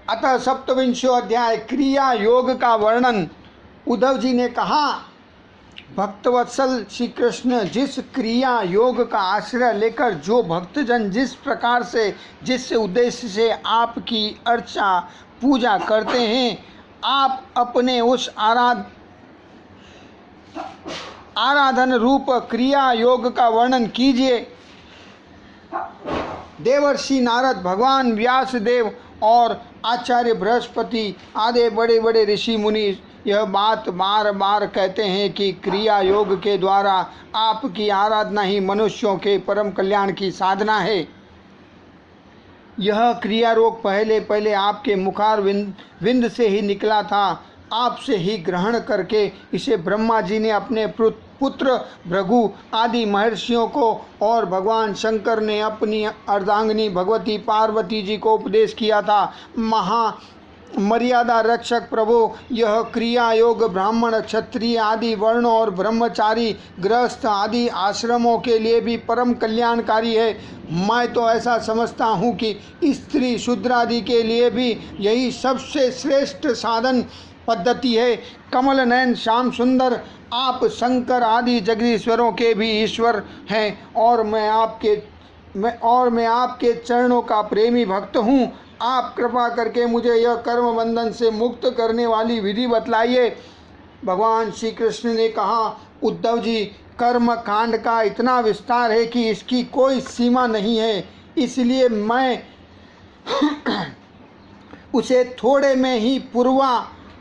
अतः सप्तविंशो अध्याय क्रिया योग का वर्णन। उद्धव जी ने कहा, भक्तवत्सल श्री कृष्ण जिस क्रिया योग का आश्रय लेकर जो भक्तजन जिस प्रकार से जिस उद्देश्य से आपकी अर्चा पूजा करते हैं, आप अपने उस आराधन रूप क्रिया योग का वर्णन कीजिए। देवर्षि नारद, भगवान व्यास देव और आचार्य बृहस्पति आदि बड़े बड़े ऋषि मुनि यह बात बार बार कहते हैं कि क्रिया योग के द्वारा आपकी आराधना ही मनुष्यों के परम कल्याण की साधना है। यह क्रिया योग पहले पहले आपके मुखार विंद से ही निकला था। आपसे ही ग्रहण करके इसे ब्रह्मा जी ने अपने पुत्र भृगु आदि महर्षियों को और भगवान शंकर ने अपनी अर्धांगिनी भगवती पार्वती जी को उपदेश किया था। मर्यादा रक्षक प्रभु, यह क्रिया योग ब्राह्मण क्षत्रिय आदि वर्णों और ब्रह्मचारी गृहस्थ आदि आश्रमों के लिए भी परम कल्याणकारी है। मैं तो ऐसा समझता हूँ कि स्त्री शूद्र आदि के लिए भी यही सबसे श्रेष्ठ साधन पद्धति है। कमल नयन श्याम सुंदर, आप शंकर आदि जगदीश्वरों के भी ईश्वर हैं और मैं आपके चरणों का प्रेमी भक्त हूँ। आप कृपा करके मुझे यह कर्म बंधन से मुक्त करने वाली विधि बतलाइए। भगवान श्री कृष्ण ने कहा, उद्धव जी, कर्म कांड का इतना विस्तार है कि इसकी कोई सीमा नहीं है, इसलिए मैं उसे थोड़े में ही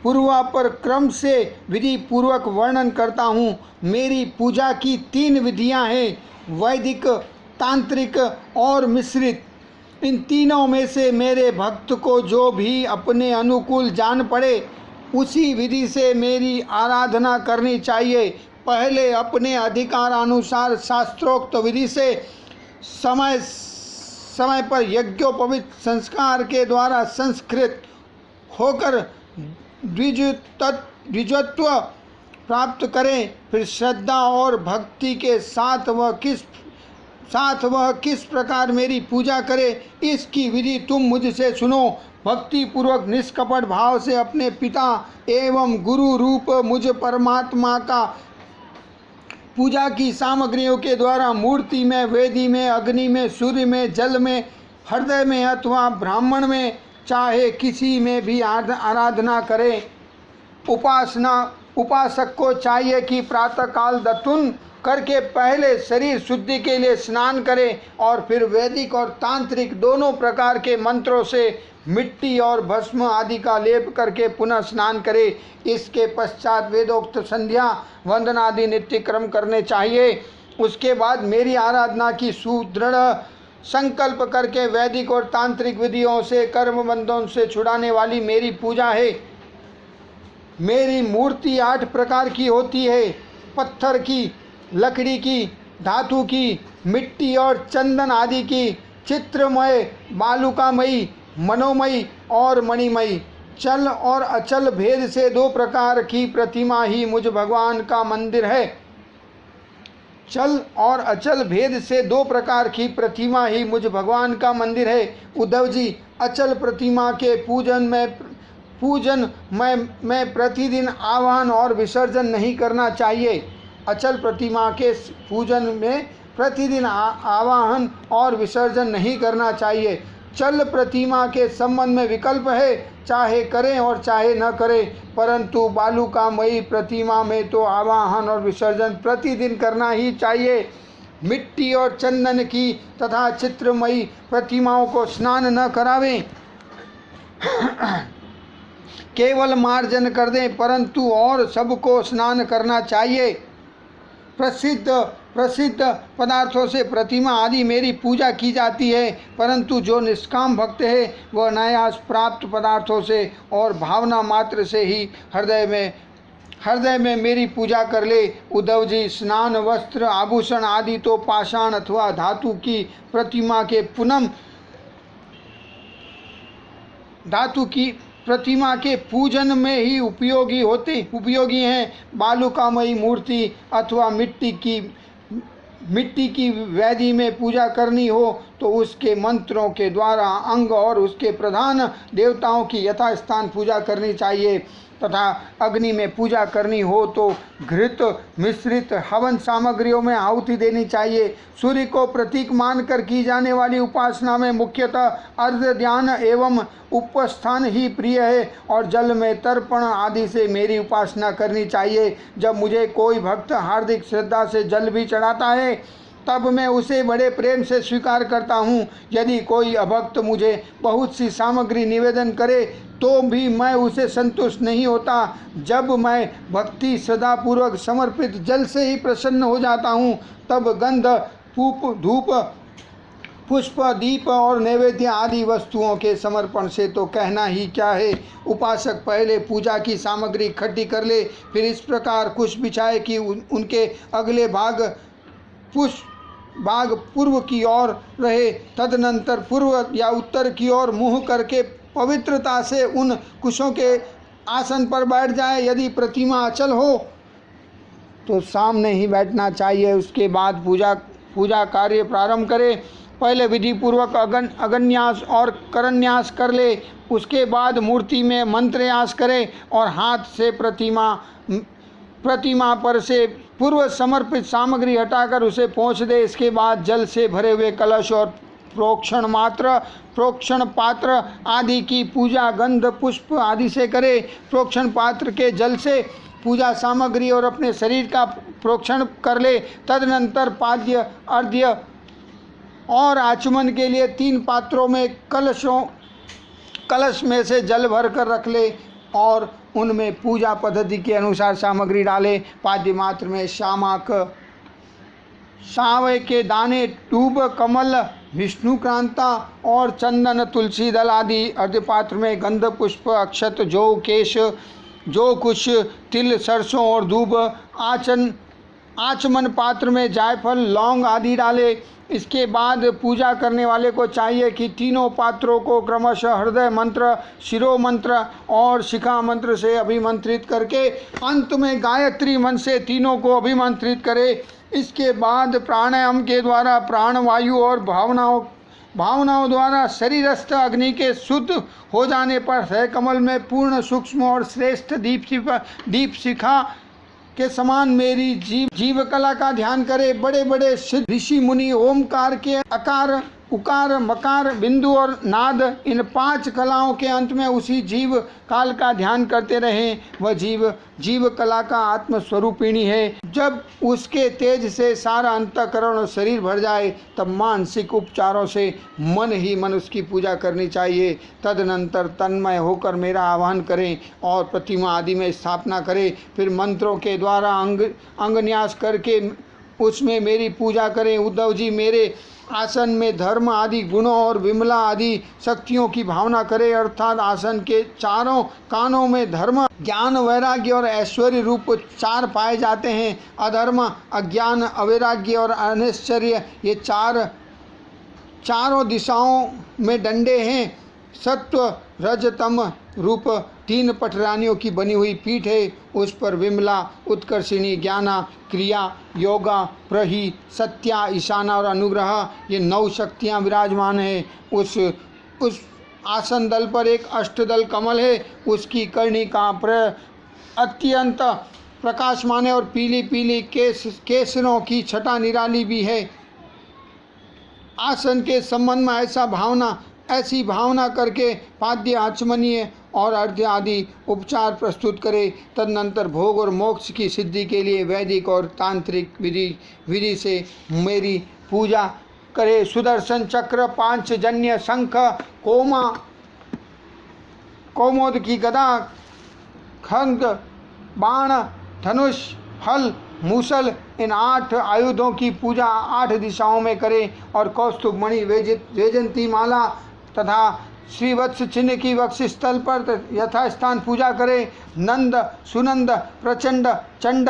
पूर्वापर क्रम से विधि पूर्वक वर्णन करता हूँ। मेरी पूजा की 3 विधियाँ हैं, वैदिक, तांत्रिक और मिश्रित। इन तीनों में से मेरे भक्त को जो भी अपने अनुकूल जान पड़े उसी विधि से मेरी आराधना करनी चाहिए। पहले अपने अधिकारानुसार शास्त्रोक्त विधि से समय समय पर यज्ञोपवीत संस्कार के द्वारा संस्कृत होकर द्विजत्व प्राप्त करें। फिर श्रद्धा और भक्ति के साथ वह किस प्रकार मेरी पूजा करे, इसकी विधि तुम मुझसे सुनो। भक्ति पूर्वक निष्कपट भाव से अपने पिता एवं गुरु रूप मुझ परमात्मा का पूजा की सामग्रियों के द्वारा मूर्ति में, वेदी में, अग्नि में, सूर्य में, जल में, हृदय में अथवा ब्राह्मण में, चाहे किसी में भी आराधना करें। उपासक को चाहिए कि प्रातःकाल दतुन करके पहले शरीर शुद्धि के लिए स्नान करें और फिर वैदिक और तांत्रिक दोनों प्रकार के मंत्रों से मिट्टी और भस्म आदि का लेप करके पुनः स्नान करें। इसके पश्चात वेदोक्त संध्या वंदन आदि नित्य क्रम करने चाहिए। उसके बाद मेरी आराधना की सुदृढ़ संकल्प करके वैदिक और तांत्रिक विधियों से कर्म बंधन से छुड़ाने वाली मेरी पूजा है। मेरी मूर्ति 8 प्रकार की होती है, पत्थर की, लकड़ी की, धातु की, मिट्टी और चंदन आदि की, चित्रमय, बालुकामयी, मनोमयी और मणिमयी। चल और अचल भेद से 2 प्रकार की प्रतिमा ही मुझ भगवान का मंदिर है। चल और अचल भेद से 2 प्रकार की प्रतिमा ही मुझ भगवान का मंदिर है। उद्धव जी, अचल प्रतिमा के पूजन में प्रतिदिन आवाहन और विसर्जन नहीं करना चाहिए। अचल प्रतिमा के पूजन में प्रतिदिन आवाहन और विसर्जन नहीं करना चाहिए। चल प्रतिमा के संबंध में विकल्प है, चाहे करें और चाहे न करें, परंतु बालुकामयी प्रतिमा में तो आवाहन और विसर्जन प्रतिदिन करना ही चाहिए। मिट्टी और चंदन की तथा चित्रमयी प्रतिमाओं को स्नान न करावें, केवल मार्जन कर दें, परंतु और सबको स्नान करना चाहिए। प्रसिद्ध पदार्थों से प्रतिमा आदि मेरी पूजा की जाती है, परंतु जो निष्काम भक्त है वह नयास प्राप्त पदार्थों से और भावना मात्र से ही हृदय में मेरी पूजा कर ले। उद्धव जी, स्नान वस्त्र आभूषण आदि तो पाषाण अथवा धातु की प्रतिमा के पूजन में ही उपयोगी हैं। बालुकामयी मूर्ति अथवा मिट्टी की वेदी में पूजा करनी हो तो उसके मंत्रों के द्वारा अंग और उसके प्रधान देवताओं की यथास्थान पूजा करनी चाहिए तथा अग्नि में पूजा करनी हो तो घृत मिश्रित हवन सामग्रियों में आहुति देनी चाहिए। सूर्य को प्रतीक मानकर की जाने वाली उपासना में मुख्यतः अर्घ्य ध्यान एवं उपस्थान ही प्रिय है और जल में तर्पण आदि से मेरी उपासना करनी चाहिए। जब मुझे कोई भक्त हार्दिक श्रद्धा से जल भी चढ़ाता है तब मैं उसे बड़े प्रेम से स्वीकार करता हूँ। यदि कोई अभक्त मुझे बहुत सी सामग्री निवेदन करे तो भी मैं उसे संतुष्ट नहीं होता। जब मैं भक्ति श्रद्धापूर्वक समर्पित जल से ही प्रसन्न हो जाता हूँ तब गंध पूप धूप पुष्प दीप और नैवेद्य आदि वस्तुओं के समर्पण से तो कहना ही क्या है। उपासक पहले पूजा की सामग्री इकट्ठी कर ले, फिर इस प्रकार कुश बिछाए कि उनके अगले भाग पूर्व की ओर रहे। तदनंतर पूर्व या उत्तर की ओर मुँह करके पवित्रता से उन कुशों के आसन पर बैठ जाए। यदि प्रतिमा अचल हो तो सामने ही बैठना चाहिए। उसके बाद पूजा कार्य प्रारंभ करें। पहले विधि पूर्वक अगन्यास और करन्यास कर ले, उसके बाद मूर्ति में मंत्रयास करे और हाथ से प्रतिमा पर से पूर्व समर्पित सामग्री हटाकर उसे पोंछ दे। इसके बाद जल से भरे हुए कलश और प्रोक्षण पात्र आदि की पूजा गंध पुष्प आदि से करे। प्रोक्षण पात्र के जल से पूजा सामग्री और अपने शरीर का प्रोक्षण कर ले। तदनंतर पाद्य अर्घ्य और आचमन के लिए 3 पात्रों में कलश में से जल भर कर रख ले और उनमें पूजा पद्धति के अनुसार सामग्री डाले। पाद्य मात्र में सांवे के दाने, टूब, कमल, विष्णुक्रांता और चंदन, तुलसी दल आदि। अर्घ्यपात्र में गंध पुष्प अक्षत जौ केश जो कुछ तिल सरसों और दूब। आचमन पात्र में जायफल लौंग आदि डाले। इसके बाद पूजा करने वाले को चाहिए कि तीनों पात्रों को क्रमशः हृदय मंत्र, शिरो मंत्र और शिखा मंत्र से अभिमंत्रित करके अंत में गायत्री मंत्र से तीनों को अभिमंत्रित करे। इसके बाद प्राणायाम के द्वारा प्राणवायु और भावनाओं द्वारा शरीरस्थ अग्नि के शुद्ध हो जाने पर हृदय कमल में पूर्ण सूक्ष्म और श्रेष्ठ दीप शिखा के समान मेरी जीव कला का ध्यान करे। बड़े बड़े सिद्ध ऋषि मुनि ओमकार के आकार, उकार, मकार, बिंदु और नाद, इन 5 कलाओं के अंत में उसी जीव काल का ध्यान करते रहें। वह जीव कला का आत्मस्वरूपिणी है। जब उसके तेज से सारा अंतःकरण और शरीर भर जाए तब मानसिक उपचारों से मन ही मन उसकी पूजा करनी चाहिए। तदनंतर तन्मय होकर मेरा आह्वान करें और प्रतिमा आदि में स्थापना करें। फिर मंत्रों के द्वारा अंगन्यास करके उसमें मेरी पूजा करें। उद्धव जी मेरे आसन में धर्म आदि गुणों और विमला आदि शक्तियों की भावना करे, अर्थात आसन के चारों कानों में धर्म, ज्ञान, वैराग्य और ऐश्वर्य रूप 4 पाए जाते हैं। अधर्म, अज्ञान, अवैराग्य और अनैश्वर्य ये चारों दिशाओं में डंडे हैं। सत्व रज तम रूप 3 पटरानियों की बनी हुई पीठ है। उस पर विमला, उत्कर्षिणी, ज्ञाना, क्रिया, योगा, प्रही, सत्या, ईशाना और अनुग्रह ये 9 शक्तियाँ विराजमान है। उस आसन दल पर एक अष्टदल कमल है। उसकी कर्णिका अत्यंत प्रकाशमान है और पीली पीली केसरों की छटा निराली भी है। आसन के संबंध में ऐसी भावना करके पाद्य, आचमनीय और अर्घ्य आदि उपचार प्रस्तुत करे। तदनंतर भोग और मोक्ष की सिद्धि के लिए वैदिक और तांत्रिक विधि से मेरी पूजा करे। सुदर्शन चक्र, पांचजन्य, शंख, कौमोद की गदा, खड्ग, बाण, धनुष, हल, मूसल इन 8 आयुधों की पूजा 8 दिशाओं में करें और कौस्तुभ मणि, वैजयंती माला तथा श्रीवत्स चिन्ह की वक्षस्थल पर यथास्थान पूजा करें। नंद, सुनंद, प्रचंड, चंड,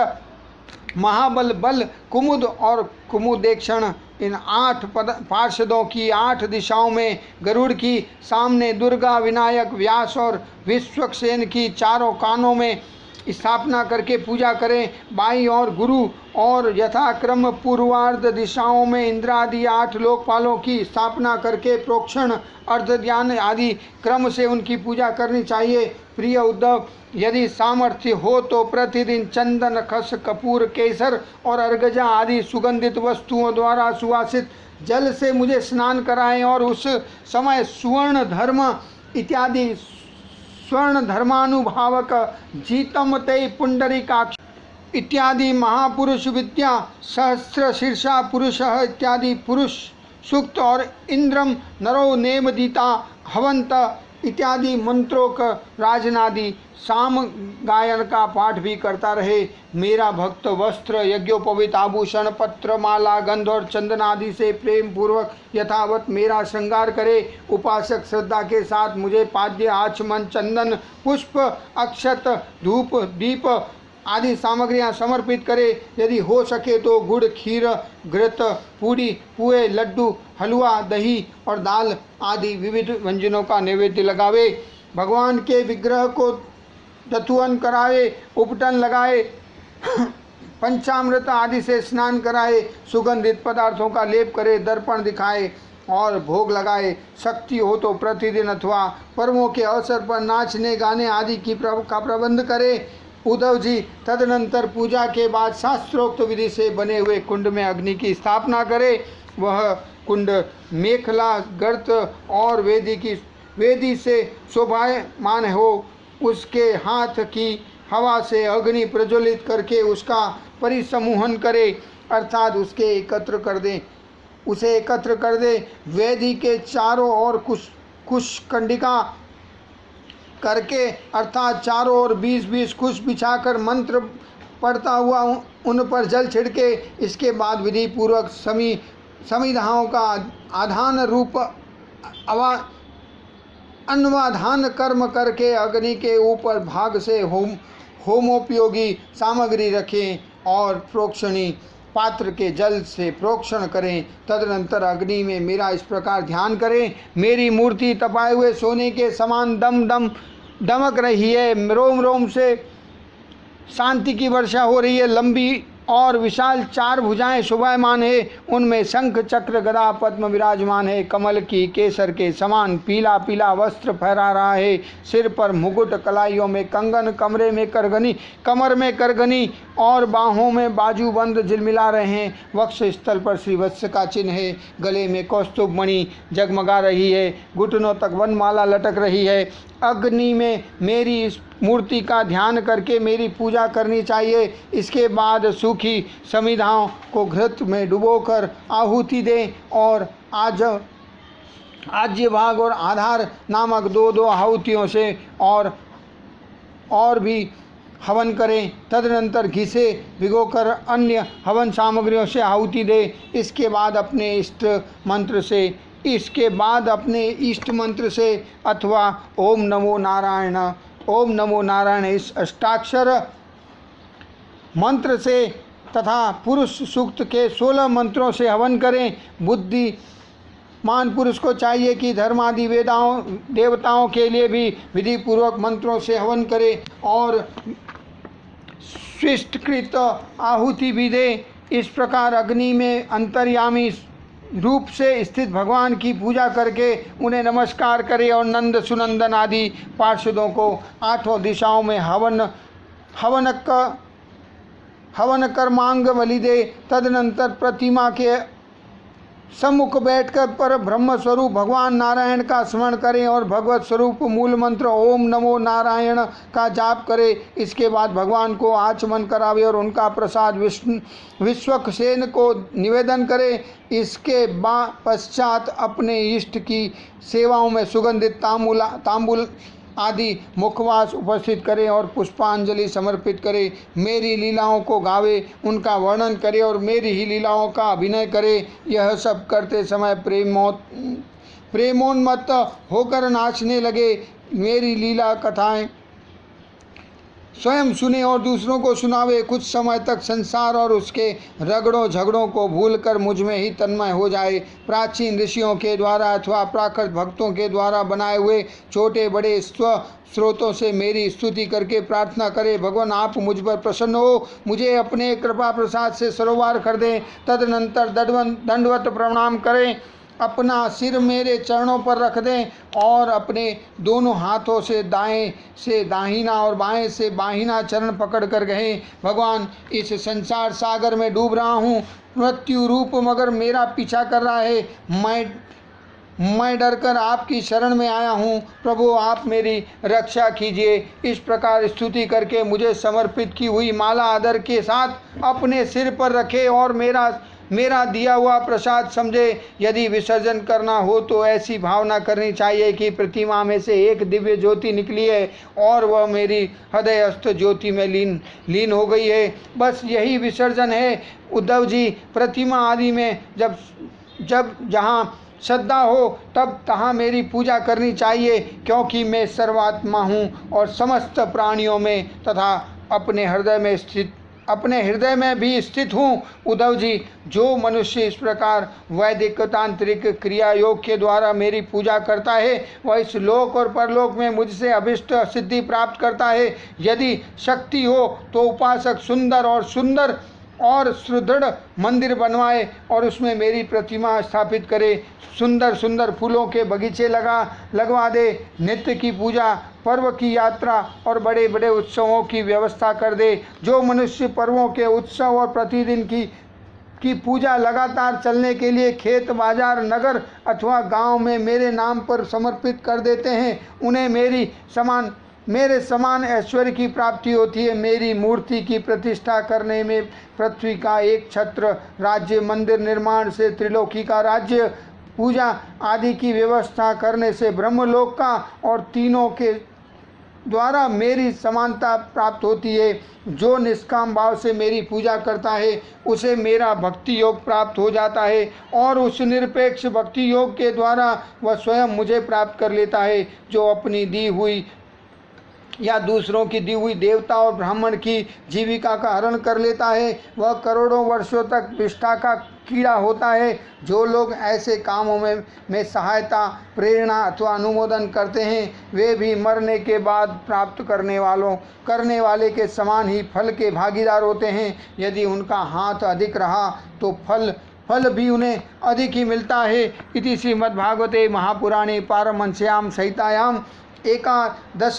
महाबल, बल, कुमुद और कुमुदेक्षण इन 8 पार्षदों की 8 दिशाओं में, गरुड़ की सामने, दुर्गा, विनायक, व्यास और विश्वक्सेन की चारों कानों में, स्थापना करके पूजा करें। बाईं ओर गुरु और यथाक्रम पूर्वार्ध दिशाओं में इंद्र आदि 8 लोकपालों की स्थापना करके प्रोक्षण, अर्ध ध्यान आदि क्रम से उनकी पूजा करनी चाहिए। प्रिय उद्धव, यदि सामर्थ्य हो तो प्रतिदिन चंदन, खस, कपूर, केसर और अर्गजा आदि सुगंधित वस्तुओं द्वारा सुवासित जल से मुझे स्नान कराएं और उस समय स्वर्ण धर्मानुभावक जीतम ते पुंडरीकाक्ष इत्यादि महापुरुष विद्या, सहस्र शीर्षा पुरुष इत्यादि पुरुष सूक्त और इंद्रम नरो नेमदिता हवंत इत्यादि मंत्रों का राजनादि साम गायन का पाठ भी करता रहे। मेरा भक्त वस्त्र, यज्ञोपवीत, आभूषण, पत्र, माला, गंध और चंदन आदि से प्रेम पूर्वक यथावत मेरा श्रृंगार करे। उपासक श्रद्धा के साथ मुझे पाद्य, आचमन, चंदन, पुष्प, अक्षत, धूप, दीप आदि सामग्रियां समर्पित करे। यदि हो सके तो गुड़, खीर, घृत, पूड़ी, पुए, लड्डू, हलवा, दही और दाल आदि विविध व्यंजनों का नैवेद्य लगावे। भगवान के विग्रह को दथुअन कराए, उपटन लगाए, पंचामृत आदि से स्नान कराए, सुगंधित पदार्थों का लेप करे, दर्पण दिखाए और भोग लगाए। शक्ति हो तो प्रतिदिन अथवा पर्वों के अवसर पर नाचने गाने आदि का प्रबंध करे। उद्धव जी, तदनंतर पूजा के बाद शास्त्रोक्त विधि से बने हुए कुंड में अग्नि की स्थापना करे। वह कुंड मेखला, गर्त और वेदी से शोभायमान हो। उसके हाथ की हवा से अग्नि प्रज्वलित करके उसका परिसमूहन करे, अर्थात उसे एकत्र कर दे। वेदी के चारों ओर कुशकंडिका करके अर्थात चारों ओर 20-20 कुश बिछाकर मंत्र पढ़ता हुआ उन पर जल छिड़के। इसके बाद विधि पूर्वक समिधाओं का आधान रूप अन्वाधान कर्म करके अग्नि के ऊपर भाग से होमोपयोगी सामग्री रखें और प्रोक्षणी पात्र के जल से प्रोक्षण करें। तदनंतर अग्नि में मेरा इस प्रकार ध्यान करें। मेरी मूर्ति तपाए हुए सोने के समान दमक रही है। रोम रोम से शांति की वर्षा हो रही है। लंबी और विशाल 4 भुजाएं शोभायमान है। उनमें शंख, चक्र, गदा, पद्म विराजमान है। कमल की केसर के समान पीला पीला वस्त्र फहरा रहा है। सिर पर मुकुट, कलाइयों में कंगन, कमर में करगनी और बाहों में बाजूबंद झिलमिला रहे हैं। वक्ष स्थल पर श्रीवत्स का चिन्ह है। गले में कौस्तुभ मणि जगमगा रही है। घुटनों तक वनमाला लटक रही है। अग्नि में मेरी इस मूर्ति का ध्यान करके मेरी पूजा करनी चाहिए। इसके बाद सूखी समिधाओं को घृत में डुबोकर आहुति दें और आज्य भाग और आधार नामक 2-2 आहुतियों से और भी हवन करें। तदनंतर घी से भिगोकर अन्य हवन सामग्रियों से आहुति दे। इसके बाद अपने इष्ट मंत्र से अथवा ओम नमो नारायण इस अष्टाक्षर मंत्र से तथा पुरुष सूक्त के 16 मंत्रों से हवन करें। बुद्धिमान पुरुष को चाहिए कि धर्मादि देवताओं के लिए भी विधि पूर्वक मंत्रों से हवन करे और स्विष्टकृत आहुति भी दे। इस प्रकार अग्नि में अंतर्यामी रूप से स्थित भगवान की पूजा करके उन्हें नमस्कार करे और नंद सुनंदन आदि पार्षदों को 8 दिशाओं में हवन कर्मांग बलि दे। तदनंतर प्रतिमा के सम्मुख बैठकर पर ब्रह्म स्वरूप भगवान नारायण का स्मरण करें और भगवत स्वरूप मूल मंत्र ओम नमो नारायण का जाप करें। इसके बाद भगवान को आचमन करावे और उनका प्रसाद विश्वक्सेन को निवेदन करें। इसके पश्चात अपने इष्ट की सेवाओं में सुगंधित तांबूल आदि मुखवास उपस्थित करें और पुष्पांजलि समर्पित करें। मेरी लीलाओं को गावे, उनका वर्णन करे और मेरी ही लीलाओं का अभिनय करे। यह सब करते समय प्रेमोन्मत्त होकर नाचने लगे। मेरी लीला कथाएं स्वयं सुने और दूसरों को सुनावे, कुछ समय तक संसार और उसके रगड़ों झगड़ों को भूलकर मुझ में ही तन्मय हो जाए। प्राचीन ऋषियों के द्वारा अथवा प्राकृत भक्तों के द्वारा बनाए हुए छोटे बड़े स्रोतों से मेरी स्तुति करके प्रार्थना करे, भगवान आप मुझ पर प्रसन्न हो, मुझे अपने कृपा प्रसाद से सरोवर कर दें। तदनंतर दंडवत प्रणाम करें, अपना सिर मेरे चरणों पर रख दें और अपने दोनों हाथों से दाएं से दाहिना और बाएं से बाहिना चरण पकड़ कर कहें, भगवान इस संसार सागर में डूब रहा हूँ, मृत्यु रूप मगर मेरा पीछा कर रहा है, मैं डरकर आपकी शरण में आया हूँ, प्रभु आप मेरी रक्षा कीजिए। इस प्रकार स्तुति करके मुझे समर्पित की हुई माला आदर के साथ अपने सिर पर रखे और मेरा दिया हुआ प्रसाद समझे। यदि विसर्जन करना हो तो ऐसी भावना करनी चाहिए कि प्रतिमा में से एक दिव्य ज्योति निकली है और वह मेरी हृदयस्थ ज्योति में लीन हो गई है। बस यही विसर्जन है उद्धव जी। प्रतिमा आदि में जब जहाँ श्रद्धा हो तब तहाँ मेरी पूजा करनी चाहिए, क्योंकि मैं सर्वात्मा हूँ और समस्त प्राणियों में तथा अपने हृदय में भी स्थित हूँ। उद्धव जी, जो मनुष्य इस प्रकार वैदिक तांत्रिक क्रिया योग के द्वारा मेरी पूजा करता है वह इस लोक और परलोक में मुझसे अभिष्ट सिद्धि प्राप्त करता है। यदि शक्ति हो तो उपासक सुंदर और सुदृढ़ मंदिर बनवाए और उसमें मेरी प्रतिमा स्थापित करे, सुंदर फूलों के बगीचे लगवा दे, नित्य की पूजा, पर्व की यात्रा और बड़े बड़े उत्सवों की व्यवस्था कर दे। जो मनुष्य पर्वों के उत्सव और प्रतिदिन की पूजा लगातार चलने के लिए खेत बाजार नगर अथवा गांव में मेरे नाम पर समर्पित कर देते हैं, उन्हें मेरे समान ऐश्वर्य की प्राप्ति होती है। मेरी मूर्ति की प्रतिष्ठा करने में पृथ्वी का एक छत्र राज्य, मंदिर निर्माण से त्रिलोकी का राज्य, पूजा आदि की व्यवस्था करने से ब्रह्मलोक का और तीनों के द्वारा मेरी समानता प्राप्त होती है। जो निष्काम भाव से मेरी पूजा करता है उसे मेरा भक्ति योग प्राप्त हो जाता है और उस निरपेक्ष भक्ति योग के द्वारा वह स्वयं मुझे प्राप्त कर लेता है। जो अपनी दी हुई या दूसरों की दी हुई देवता और ब्राह्मण की जीविका का हरण कर लेता है वह करोड़ों वर्षों तक विष्ठा का कीड़ा होता है। जो लोग ऐसे कामों में सहायता, प्रेरणा अथवा अनुमोदन करते हैं वे भी मरने के बाद प्राप्त करने वाले के समान ही फल के भागीदार होते हैं। यदि उनका हाथ अधिक रहा तो फल भी उन्हें अधिक ही मिलता है। इति श्रीमद्भागवते महापुराणे पारमहंस्यां संहितायां एकादश